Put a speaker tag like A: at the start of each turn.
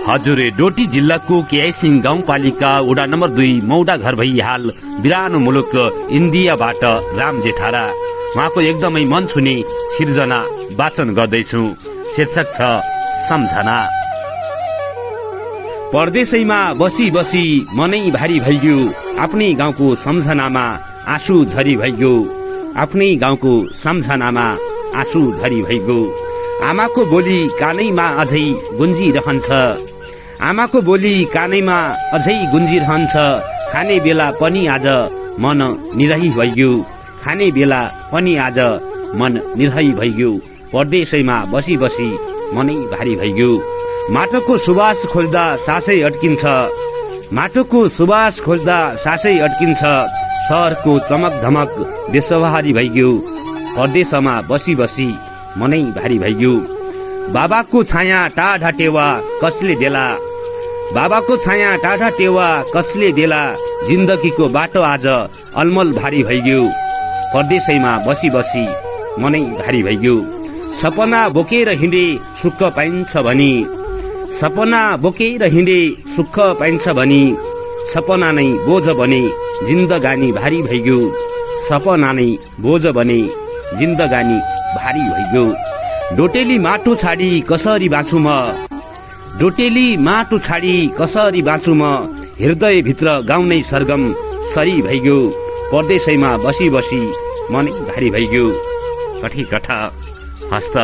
A: हजुर डोटी जिल्लाको केआइसिङ गाउँपालिका वडा नम्बर 2 मौडा घर भई हाल बिरानो मुलुक इन्डियाबाट राम जेठारा उहाँको एकदमै मन छुने सिर्जना वाचन गर्दैछु। शीर्षक छ सम्झना। परदेशैमा बसी बसी मनै भारी भइयो, आफ्नै गाउँको सम्झनामा आँसु झरी भइयो, आफ्नै गाउँको सम्झनामा आँसु झरी भइगयो। आमाको बोली कानैमा अझै गुन्जिरहन्छ, आमाको बोली कानैमा अझै गुन्जिरहन्छ। खाने बेला पनि आज मन निरही भइगयो, खाने बेला पनि आज मन निरही भइगयो। परदेशैमा बसी बसी मनै भारी भइगयो। माटोको सुवास खोज्दा सासै अड्किन्छ, माटोको सुवास खोज्दा सासै अड्किन्छ। शहरको चमक धमक बेसवारी भइगयो, परदेशमा बसी बसी मनै भारी भइगयो। बाबाको छाया टाढा टेवा कसले देला, बाबाको छाया टाढा टेवा कसले देला। जिन्दगीको बाटो आज अलमल भारी भइगयो, परदेशैमा बसी बसी मनै भारी भइगयो। सपना बोकेर हिँडे सुख पाइन्छ भनी, सपना बोकेर हिँडे सुख पाइन्छ भनी। सपना नै बोझ बने जिन्दगानी भारी भइगयो, सपना नै बोझ बने जिन्दगानी भारी भइगयो। डोटेली माटो छाडी कसरी बाँचु म, डोटेली माटो छाडी कसरी बाँचु म। हृदय भित्र गाउँनै सरगम सरी भइगयो, परदेशैमा बसी बसी मनै भारी भइगयो। कठी कठा हस्त